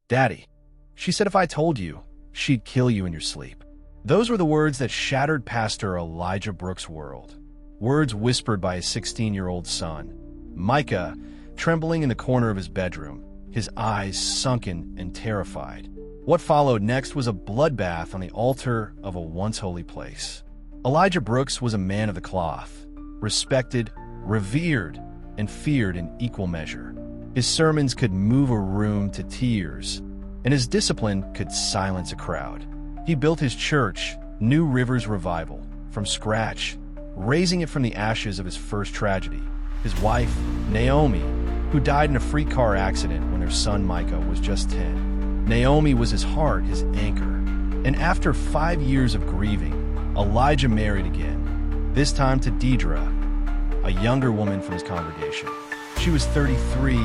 "Daddy, she said if I told you, she'd kill you in your sleep." Those were the words that shattered Pastor Elijah Brooks' world. Words whispered by his 16-year-old son, Micah, trembling in the corner of his bedroom, his eyes sunken and terrified. What followed next was a bloodbath on the altar of a once holy place. Elijah Brooks was a man of the cloth, respected, revered, and feared in equal measure. His sermons could move a room to tears, and his discipline could silence a crowd. He built his church, New Rivers Revival, from scratch, raising it from the ashes of his first tragedy. His wife, Naomi, who died in a freak car accident when their son Micah was just 10. Naomi was his heart, his anchor. And after 5 years of grieving, Elijah married again, this time to Deidre, a younger woman from his congregation. She was 33,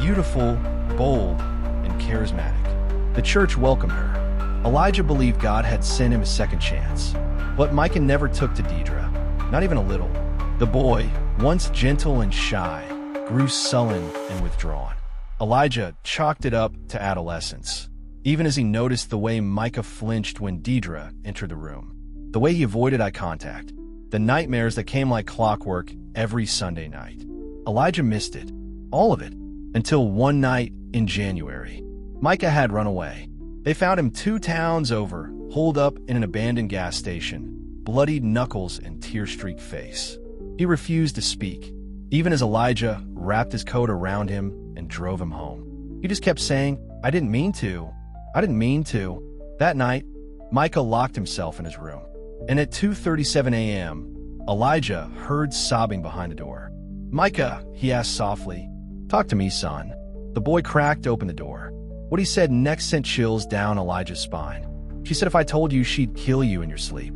beautiful, bold, and charismatic. The church welcomed her. Elijah believed God had sent him a second chance. But Micah never took to Deidre, not even a little. The boy, once gentle and shy, grew sullen and withdrawn. Elijah chalked it up to adolescence, even as he noticed the way Micah flinched when Deidre entered the room, the way he avoided eye contact, the nightmares that came like clockwork every Sunday night. Elijah missed it, all of it, until one night in January. Micah had run away. They found him 2 towns over, holed up in an abandoned gas station, bloodied knuckles and tear-streaked face. He refused to speak, even as Elijah wrapped his coat around him and drove him home. He just kept saying, "I didn't mean to. I didn't mean to." That night, Micah locked himself in his room. And at 2:37 a.m., Elijah heard sobbing behind the door. "Micah," he asked softly, "talk to me, son." The boy cracked open the door. What he said next sent chills down Elijah's spine. "She said if I told you, she'd kill you in your sleep."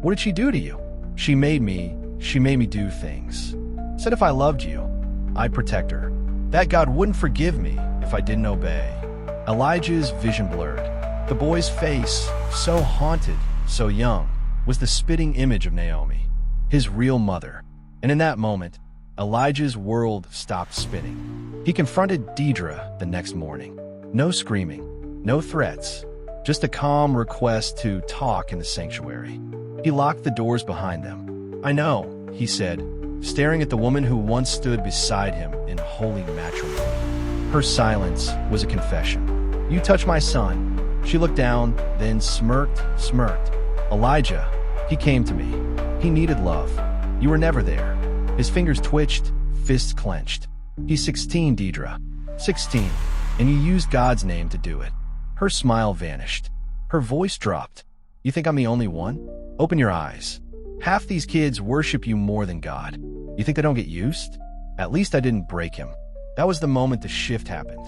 "What did she do to you?" She made me do things. Said if I loved you, I'd protect her. That God wouldn't forgive me if I didn't obey." Elijah's vision blurred. The boy's face, so haunted, so young, was the spitting image of Naomi, his real mother. And in that moment, Elijah's world stopped spinning. He confronted Deidre the next morning. No screaming, no threats, just a calm request to talk in the sanctuary. He locked the doors behind them. "I know," he said, staring at the woman who once stood beside him in holy matrimony. Her silence was a confession. "You touched my son." She looked down, then smirked. "Elijah, he came to me. He needed love. You were never there." His fingers twitched, fists clenched. "He's 16, Deidre. 16, and you used God's name to do it." Her smile vanished. Her voice dropped. "You think I'm the only one? Open your eyes. Half these kids worship you more than God. You think they don't get used? At least I didn't break him." That was the moment the shift happened.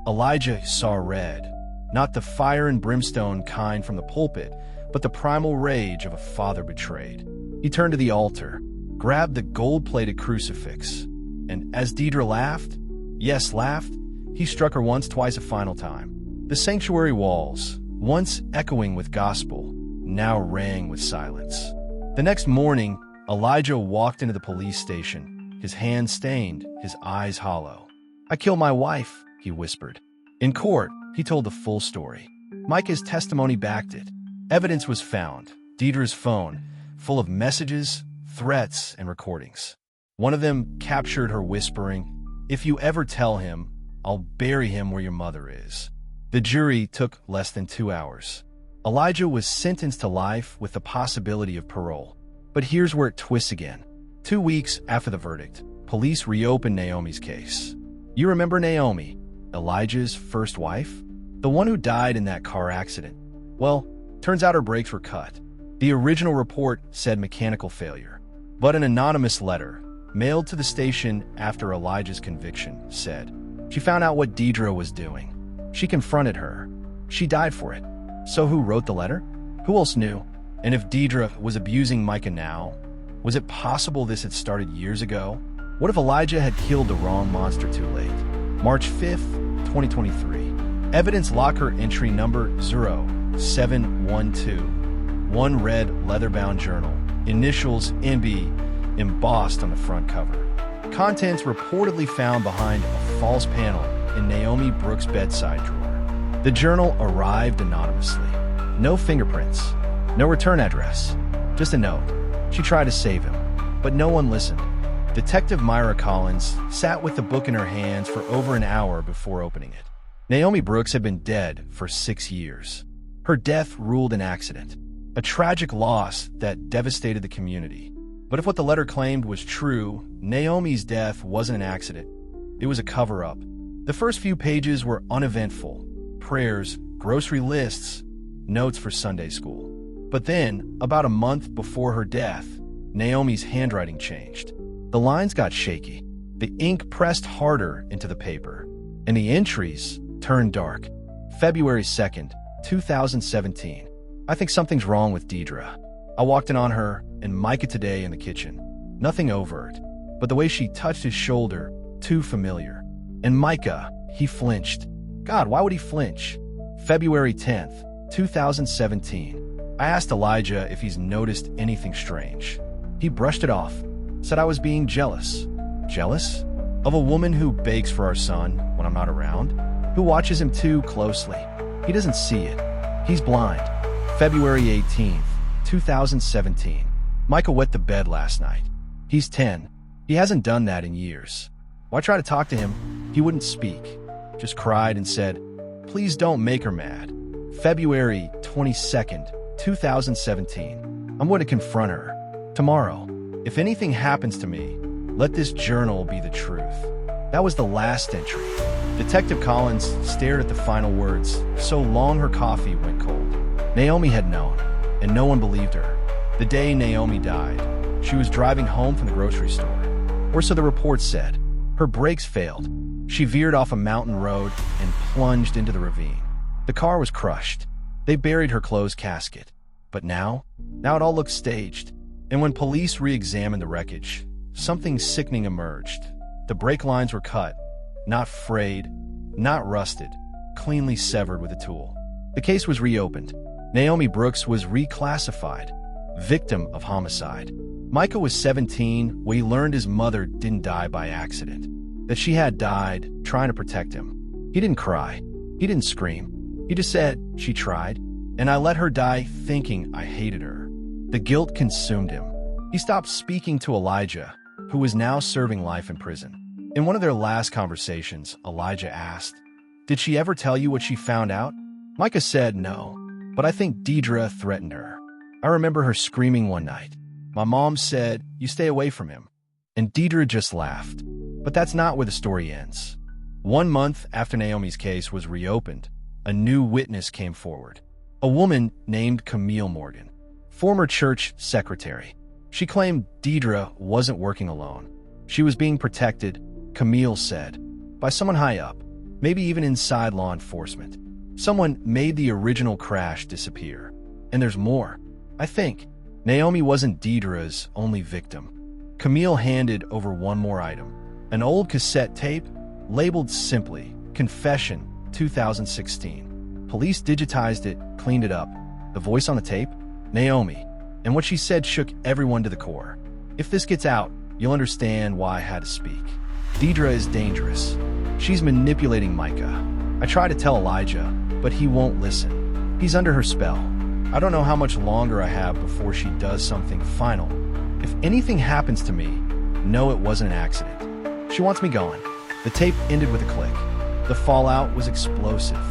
Elijah saw red. Not the fire and brimstone kind from the pulpit, but the primal rage of a father betrayed. He turned to the altar, grabbed the gold-plated crucifix, and as Deidre laughed, yes, laughed, he struck her once, twice, a final time. The sanctuary walls, once echoing with gospel, now rang with silence. The next morning, Elijah walked into the police station, his hands stained, his eyes hollow. "I killed my wife," he whispered. In court, he told the full story. Micah's testimony backed it. Evidence was found, Deidre's phone, full of messages, threats, and recordings. One of them captured her whispering, "If you ever tell him, I'll bury him where your mother is." The jury took less than 2 hours. Elijah was sentenced to life with the possibility of parole. But here's where it twists again. 2 weeks after the verdict, police reopened Naomi's case. You remember Naomi, Elijah's first wife? The one who died in that car accident. Well, turns out her brakes were cut. The original report said mechanical failure. But an anonymous letter, mailed to the station after Elijah's conviction, said she found out what Deidre was doing. She confronted her. She died for it. So who wrote the letter? Who else knew? And if Deidre was abusing Micah now, was it possible this had started years ago? What if Elijah had killed the wrong monster too late? March 5th, 2023. Evidence locker entry number 0712. One red leather-bound journal. Initials MB embossed on the front cover. Contents reportedly found behind a false panel in Naomi Brooks' bedside drawer. The journal arrived anonymously. No fingerprints, no return address, just a note. She tried to save him, but no one listened. Detective Myra Collins sat with the book in her hands for over an hour before opening it. Naomi Brooks had been dead for 6 years. Her death ruled an accident, a tragic loss that devastated the community. But if what the letter claimed was true, Naomi's death wasn't an accident. It was a cover-up. The first few pages were uneventful. Prayers, grocery lists, notes for Sunday school. But then, about a month before her death, Naomi's handwriting changed. The lines got shaky. The ink pressed harder into the paper, and the entries turned dark. February 2nd, 2017. I think something's wrong with Deidre. I walked in on her and Micah today in the kitchen. Nothing overt, but the way she touched his shoulder, too familiar. And Micah, he flinched. God, why would he flinch? February 10th, 2017. I asked Elijah if he's noticed anything strange. He brushed it off, said I was being jealous. Jealous? Of a woman who bakes for our son when I'm not around? Who watches him too closely? He doesn't see it. He's blind. February 18th, 2017. Michael wet the bed last night. He's 10. He hasn't done that in years. When I tried to talk to him, he wouldn't speak. Just cried and said, "Please don't make her mad." February 22nd, 2017. I'm going to confront her. Tomorrow. If anything happens to me, let this journal be the truth. That was the last entry. Detective Collins stared at the final words, so long her coffee went cold. Naomi had known, and no one believed her. The day Naomi died, she was driving home from the grocery store. Or so the report said. Her brakes failed. She veered off a mountain road and plunged into the ravine. The car was crushed. They buried her closed casket. But now it all looked staged. And when police re-examined the wreckage, something sickening emerged. The brake lines were cut, not frayed, not rusted, cleanly severed with a tool. The case was reopened. Naomi Brooks was reclassified, victim of homicide. Micah was 17 when he learned his mother didn't die by accident, that she had died trying to protect him. He didn't cry. He didn't scream. He just said, "She tried, and I let her die thinking I hated her." The guilt consumed him. He stopped speaking to Elijah, who was now serving life in prison. In one of their last conversations, Elijah asked, "Did she ever tell you what she found out?" Micah said no, but I think Deidre threatened her. I remember her screaming one night. My mom said, "You stay away from him." And Deidre just laughed. But that's not where the story ends. 1 month after Naomi's case was reopened, a new witness came forward. A woman named Camille Morgan, former church secretary. She claimed Deidre wasn't working alone. She was being protected, Camille said, by someone high up, maybe even inside law enforcement. Someone made the original crash disappear. And there's more. I think Naomi wasn't Deidre's only victim. Camille handed over one more item, an old cassette tape labeled simply Confession 2016. Police digitized it, cleaned it up. The voice on the tape? Naomi. And what she said shook everyone to the core. If this gets out, you'll understand why I had to speak. Deidre is dangerous. She's manipulating Micah. I try to tell Elijah, but he won't listen. He's under her spell. I don't know how much longer I have before she does something final. If anything happens to me, know it wasn't an accident. She wants me gone. The tape ended with a click. The fallout was explosive.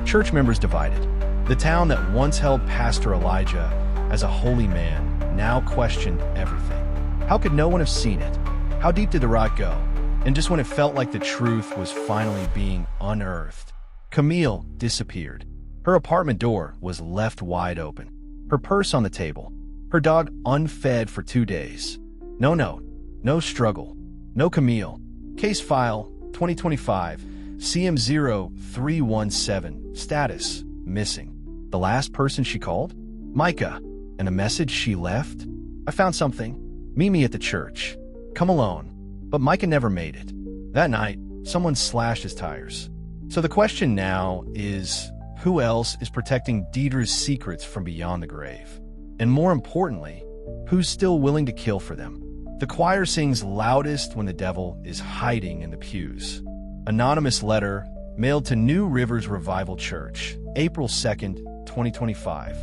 Church members divided. The town that once held Pastor Elijah as a holy man now questioned everything. How could no one have seen it? How deep did the rot go? And just when it felt like the truth was finally being unearthed, Camille disappeared. Her apartment door was left wide open. Her purse on the table. Her dog unfed for 2 days. No note. No struggle. No Camille. Case file 2025 CM0317. Status missing. The last person she called? Micah. And a message she left? I found something. Meet me at the church. Come alone. But Micah never made it. That night, someone slashed his tires. So the question now is, who else is protecting Deidre's secrets from beyond the grave? And more importantly, who's still willing to kill for them? The choir sings loudest when the devil is hiding in the pews. Anonymous letter, Mailed to New Rivers Revival Church, April 2nd, 2025.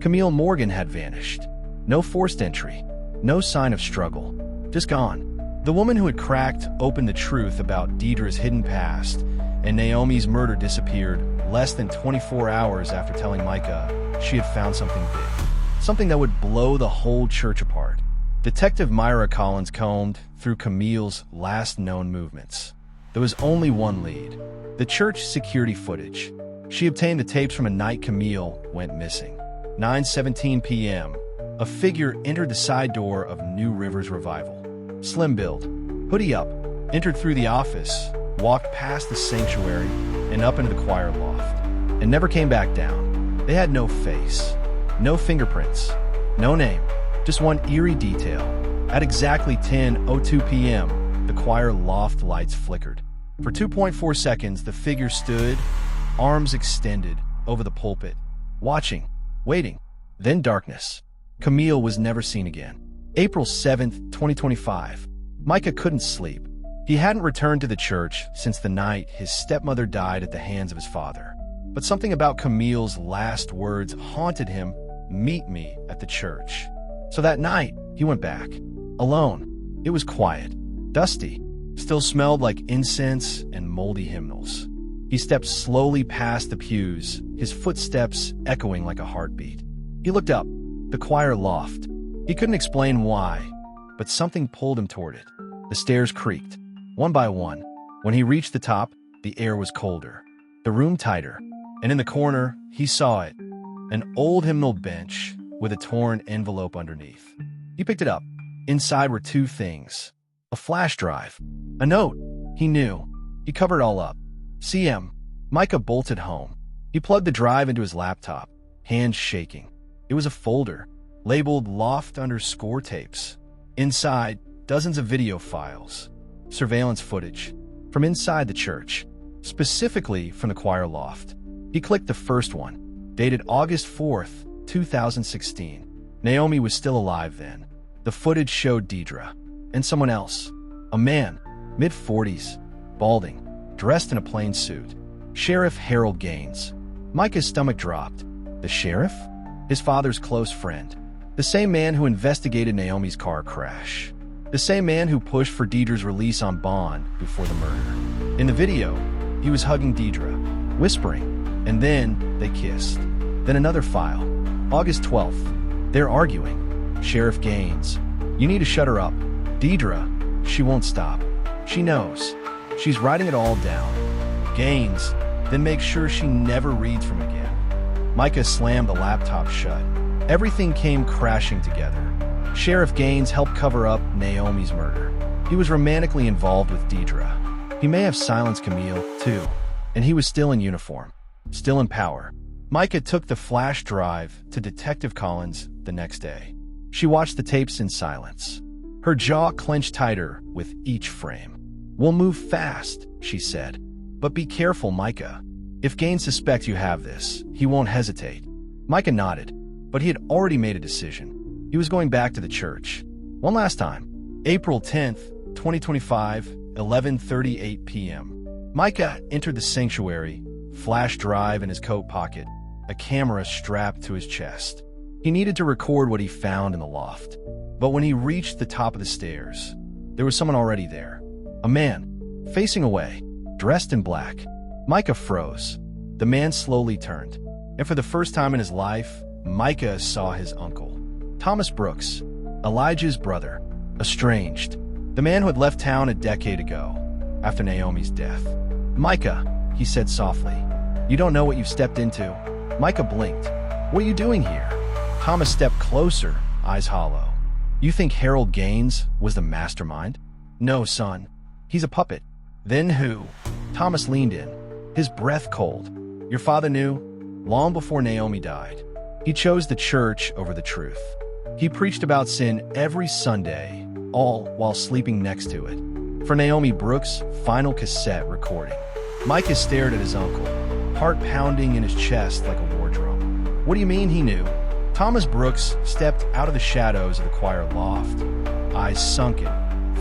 Camille Morgan had vanished. No forced entry. No sign of struggle. Just gone. The woman who had cracked open the truth about Deidre's hidden past and Naomi's murder disappeared less than 24 hours after telling Micah she had found something big. Something that would blow the whole church apart. Detective Myra Collins combed through Camille's last known movements. There was only one lead: the church security footage. She obtained the tapes from a night Camille went missing. 9:17 p.m. A figure entered the side door of New Rivers Revival. Slim build, hoodie up, entered through the office, walked past the sanctuary and up into the choir loft, and never came back down. They had no face, no fingerprints, no name, just one eerie detail. At exactly 10:02 p.m., the choir loft lights flickered. For 2.4 seconds, the figure stood, arms extended, over the pulpit, watching, waiting. Then darkness. Camille was never seen again. April 7th, 2025. Micah couldn't sleep. He hadn't returned to the church since the night his stepmother died at the hands of his father. But something about Camille's last words haunted him: "Meet me at the church." So that night, he went back. Alone. It was quiet, dusty, still smelled like incense and moldy hymnals. He stepped slowly past the pews, his footsteps echoing like a heartbeat. He looked up, the choir loft. He couldn't explain why, but something pulled him toward it. The stairs creaked, one by one. When he reached the top, the air was colder, the room tighter, and in the corner, he saw it, an old hymnal bench with a torn envelope underneath. He picked it up. Inside were two things: a flash drive, a note. He knew. He covered it all up. CM. Micah bolted home. He plugged the drive into his laptop, hands shaking. It was a folder, labeled Loft_ tapes. Inside, dozens of video files, surveillance footage, from inside the church, specifically from the choir loft. He clicked the first one, dated August 4th, 2016. Naomi was still alive then. The footage showed Deidre, and someone else, a man, mid-40s, balding, dressed in a plain suit. Sheriff Harold Gaines. Micah's stomach dropped. The sheriff? His father's close friend. The same man who investigated Naomi's car crash. The same man who pushed for Deidre's release on bond before the murder. In the video, he was hugging Deidre, whispering, and then they kissed. Then another file. August 12th. They're arguing. Sheriff Gaines. You need to shut her up. Deidre, she won't stop. She knows. She's writing it all down. Gaines, then make sure she never reads from again. Micah slammed the laptop shut. Everything came crashing together. Sheriff Gaines helped cover up Naomi's murder. He was romantically involved with Deidre. He may have silenced Camille, too. And he was still in uniform. Still in power. Micah took the flash drive to Detective Collins the next day. She watched the tapes in silence. Her jaw clenched tighter with each frame. "We'll move fast," she said. "But be careful, Micah. If Gaines suspects you have this, he won't hesitate." Micah nodded, but he had already made a decision. He was going back to the church. One last time. April 10th, 2025, 11:38 p.m. Micah entered the sanctuary, flash drive in his coat pocket, a camera strapped to his chest. He needed to record what he found in the loft. But when he reached the top of the stairs, there was someone already there. A man, facing away, dressed in black. Micah froze. The man slowly turned, and for the first time in his life, Micah saw his uncle. Thomas Brooks, Elijah's brother, estranged. The man who had left town a decade ago, after Naomi's death. "Micah," he said softly, "you don't know what you've stepped into." Micah blinked. "What are you doing here?" Thomas stepped closer, eyes hollow. "You think Harold Gaines was the mastermind?" "No, son. He's a puppet." "Then who?" Thomas leaned in, his breath cold. "Your father knew, long before Naomi died. He chose the church over the truth. He preached about sin every Sunday, all while sleeping next to it. For Naomi Brooks' final cassette recording." Micah stared at his uncle, heart pounding in his chest like a war drum. "What do you mean he knew?" Thomas Brooks stepped out of the shadows of the choir loft, eyes sunken,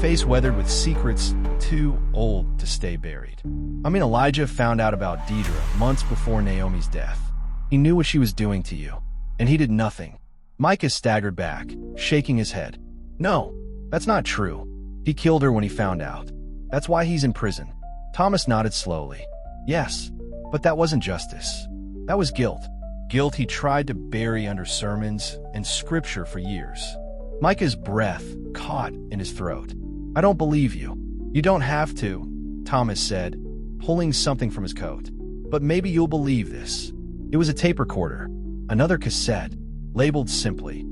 face weathered with secrets too old to stay buried. Elijah found out about Deidre months before Naomi's death. He knew what she was doing to you, and he did nothing. Micah staggered back, shaking his head. No, that's not true. He killed her when he found out. That's why he's in prison. Thomas nodded slowly. Yes, but that wasn't justice. That was guilt. Guilt he tried to bury under sermons and scripture for years. Micah's breath caught in his throat. I don't believe you. You don't have to, Thomas said, pulling something from his coat. But maybe you'll believe this. It was a tape recorder, another cassette, labeled simply,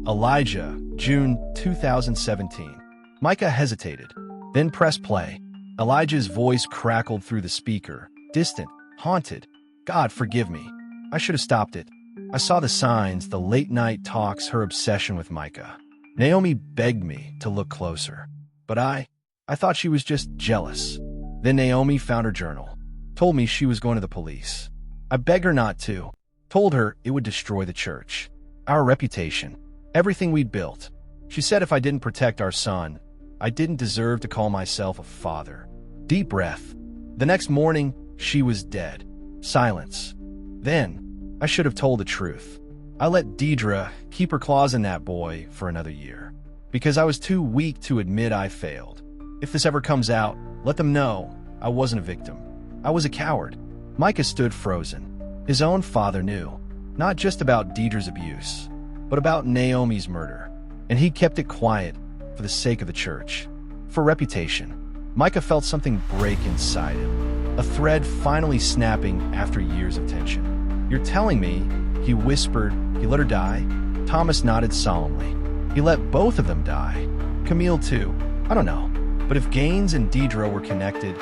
Elijah, June 2017. Micah hesitated, then pressed play. Elijah's voice crackled through the speaker, distant, haunted. God, forgive me. I should have stopped it. I saw the signs, the late-night talks, her obsession with Micah. Naomi begged me to look closer, but I thought she was just jealous. Then Naomi found her journal, told me she was going to the police. I begged her not to, told her it would destroy the church, our reputation, everything we'd built. She said if I didn't protect our son, I didn't deserve to call myself a father. Deep breath. The next morning, she was dead. Silence. Then, I should have told the truth. I let Deidre keep her claws in that boy for another year, because I was too weak to admit I failed. If this ever comes out, let them know I wasn't a victim. I was a coward. Micah stood frozen. His own father knew, not just about Deidre's abuse, but about Naomi's murder. And he kept it quiet for the sake of the church, for reputation. Micah felt something break inside him, a thread finally snapping after years of tension. You're telling me, he whispered, he let her die? Thomas nodded solemnly. He let both of them die. Camille too. I don't know. But if Gaines and Deidre were connected,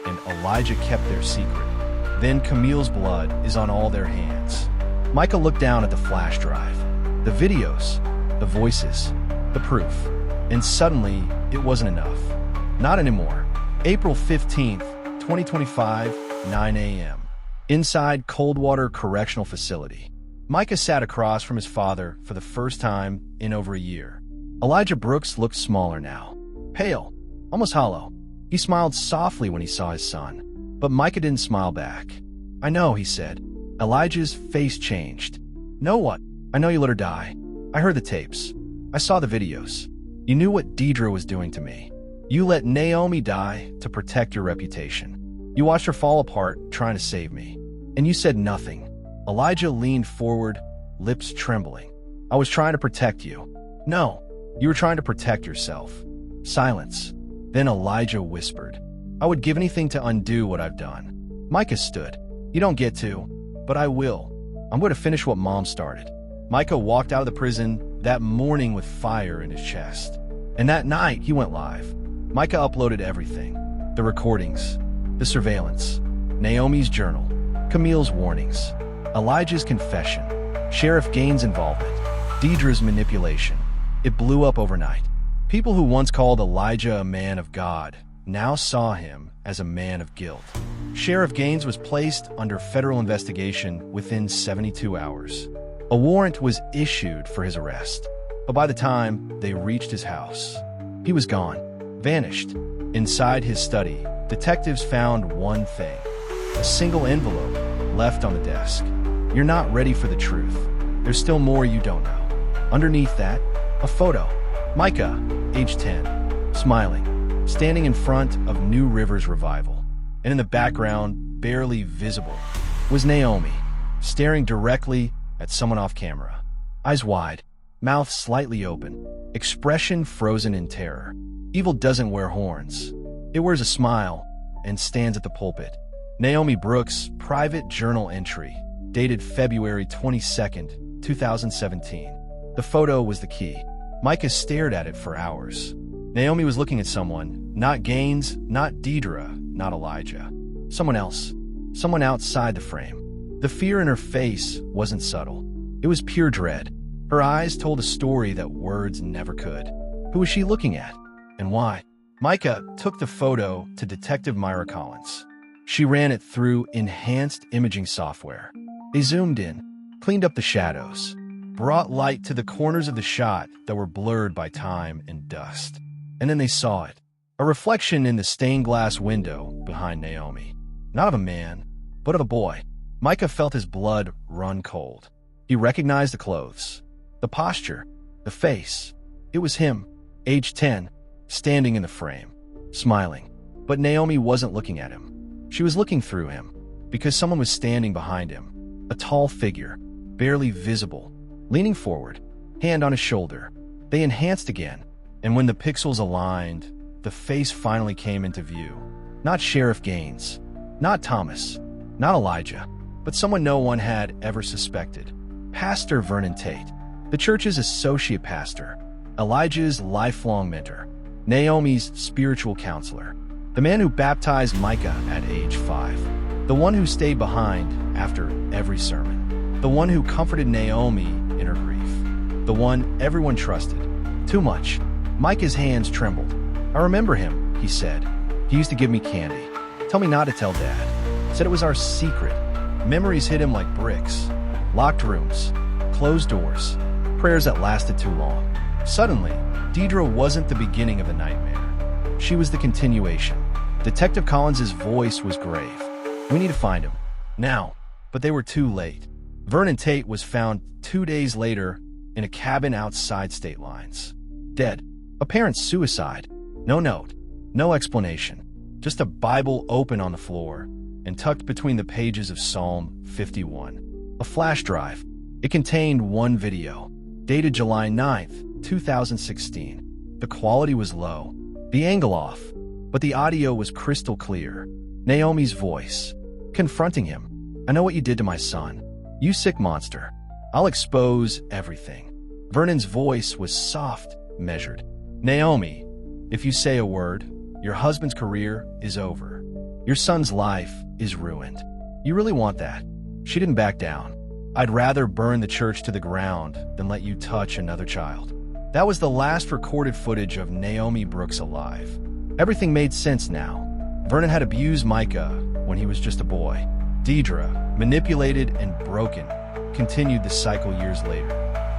and Elijah kept their secret, then Camille's blood is on all their hands. Micah looked down at the flash drive, the videos, the voices, the proof. And suddenly, it wasn't enough. Not anymore. April 15th, 2025, 9 a.m. Inside Coldwater Correctional Facility. Micah sat across from his father for the first time in over a year. Elijah Brooks looked smaller now. Pale, almost hollow. He smiled softly when he saw his son. But Micah didn't smile back. I know, he said. Elijah's face changed. Know what? I know you let her die. I heard the tapes. I saw the videos. You knew what Deidre was doing to me. You let Naomi die to protect your reputation. You watched her fall apart trying to save me. And you said nothing. Elijah leaned forward, lips trembling. I was trying to protect you. No, you were trying to protect yourself. Silence. Then Elijah whispered, I would give anything to undo what I've done. Micah stood. You don't get to, but I will. I'm going to finish what Mom started. Micah walked out of the prison that morning with fire in his chest. And that night, he went live. Micah uploaded everything. The recordings, the surveillance, Naomi's journal, Camille's warnings, Elijah's confession, Sheriff Gaines' involvement, Deidre's manipulation. It blew up overnight. People who once called Elijah a man of God now saw him as a man of guilt. Sheriff Gaines was placed under federal investigation within 72 hours. A warrant was issued for his arrest, but by the time they reached his house, he was gone, vanished. Inside his study, detectives found one thing, a single envelope left on the desk. You're not ready for the truth. There's still more you don't know. Underneath that, a photo. Micah, age 10, smiling, standing in front of New River's revival. And in the background, barely visible, was Naomi, staring directly at someone off camera. Eyes wide, mouth slightly open, expression frozen in terror. Evil doesn't wear horns. It wears a smile and stands at the pulpit. Naomi Brooks' private journal entry, dated February 22nd, 2017. The photo was the key. Micah stared at it for hours. Naomi was looking at someone, not Gaines, not Deidre, not Elijah. Someone else. Someone outside the frame. The fear in her face wasn't subtle. It was pure dread. Her eyes told a story that words never could. Who was she looking at? And why? Micah took the photo to Detective Myra Collins. She ran it through enhanced imaging software. They zoomed in, cleaned up the shadows, brought light to the corners of the shot that were blurred by time and dust. And then they saw it. A reflection in the stained glass window behind Naomi. Not of a man, but of a boy. Micah felt his blood run cold. He recognized the clothes, the posture, the face. It was him, age 10, standing in the frame, smiling. But Naomi wasn't looking at him. She was looking through him, because someone was standing behind him. A tall figure, barely visible, leaning forward, hand on his shoulder. They enhanced again, and when the pixels aligned, the face finally came into view. Not Sheriff Gaines, not Thomas, not Elijah, but someone no one had ever suspected. Pastor Vernon Tate, the church's associate pastor, Elijah's lifelong mentor, Naomi's spiritual counselor, the man who baptized Micah at age 5, the one who stayed behind after every sermon, the one who comforted Naomi in her grief, the one everyone trusted. Too much. Micah's hands trembled. "I remember him," he said. "He used to give me candy. Tell me not to tell Dad. Said it was our secret." Memories hit him like bricks. Locked rooms, closed doors, prayers that lasted too long. Suddenly, Deidre wasn't the beginning of the nightmare. She was the continuation. Detective Collins's voice was grave. "We need to find him. Now." But they were too late. Vernon Tate was found 2 days later in a cabin outside state lines. Dead. Apparent suicide. No note. No explanation. Just a Bible open on the floor and tucked between the pages of Psalm 51. A flash drive. It contained one video, dated July 9th, 2016. The quality was low, the angle off, but the audio was crystal clear. Naomi's voice, confronting him. "I know what you did to my son. You sick monster. I'll expose everything." Vernon's voice was soft, measured. "Naomi, if you say a word, your husband's career is over. Your son's life is ruined. You really want that?" She didn't back down. "I'd rather burn the church to the ground than let you touch another child." That was the last recorded footage of Naomi Brooks alive. Everything made sense now. Vernon had abused Micah when he was just a boy. Deidre, manipulated and broken, continued the cycle years later.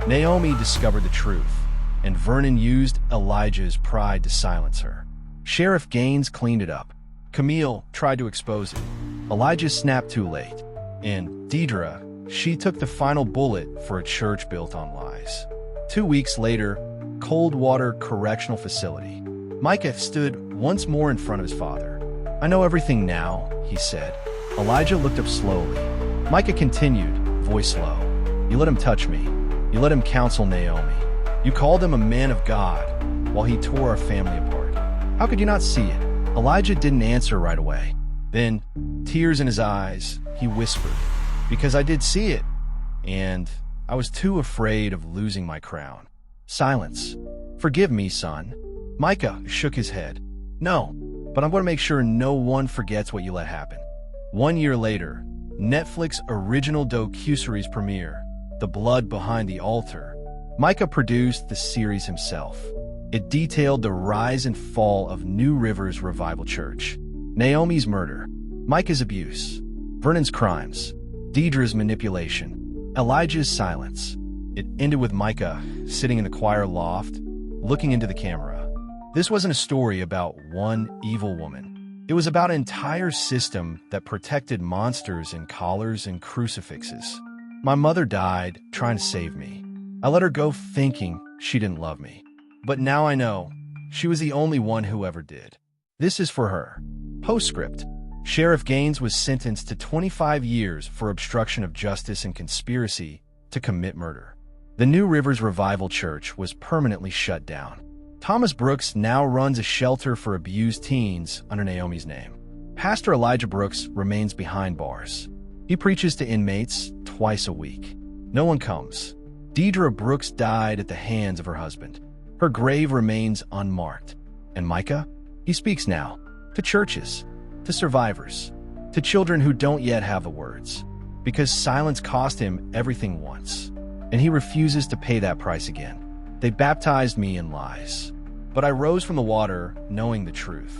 Naomi discovered the truth, and Vernon used Elijah's pride to silence her. Sheriff Gaines cleaned it up. Camille tried to expose it. Elijah snapped too late. And Deidre, she took the final bullet for a church built on lies. 2 weeks later, Coldwater Correctional Facility. Micah stood once more in front of his father. "I know everything now," he said. Elijah looked up slowly. Micah continued, voice low. "You let him touch me. You let him counsel Naomi. You called him a man of God while he tore our family apart. How could you not see it?" Elijah didn't answer right away. Then, tears in his eyes, he whispered, "Because I did see it, and I was too afraid of losing my crown." Silence. "Forgive me, son." Micah shook his head. "No, but I'm going to make sure no one forgets what you let happen." 1 year later, Netflix original docuseries premiere, The Blood Behind the Altar. Micah produced the series himself. It detailed the rise and fall of New River's Revival Church. Naomi's murder, Micah's abuse, Vernon's crimes, Deidre's manipulation, Elijah's silence. It ended with Micah sitting in the choir loft, looking into the camera. This wasn't a story about one evil woman. It was about an entire system that protected monsters in collars and crucifixes. My mother died trying to save me. I let her go thinking she didn't love me. But now I know she was the only one who ever did. This is for her. Postscript. Sheriff Gaines was sentenced to 25 years for obstruction of justice and conspiracy to commit murder. The New Rivers Revival Church was permanently shut down. Thomas Brooks now runs a shelter for abused teens under Naomi's name. Pastor Elijah Brooks remains behind bars. He preaches to inmates twice a week. No one comes. Deidre Brooks died at the hands of her husband. Her grave remains unmarked. And Micah? He speaks now. To churches. To survivors. To children who don't yet have the words. Because silence cost him everything once. And he refuses to pay that price again. They baptized me in lies. But I rose from the water knowing the truth.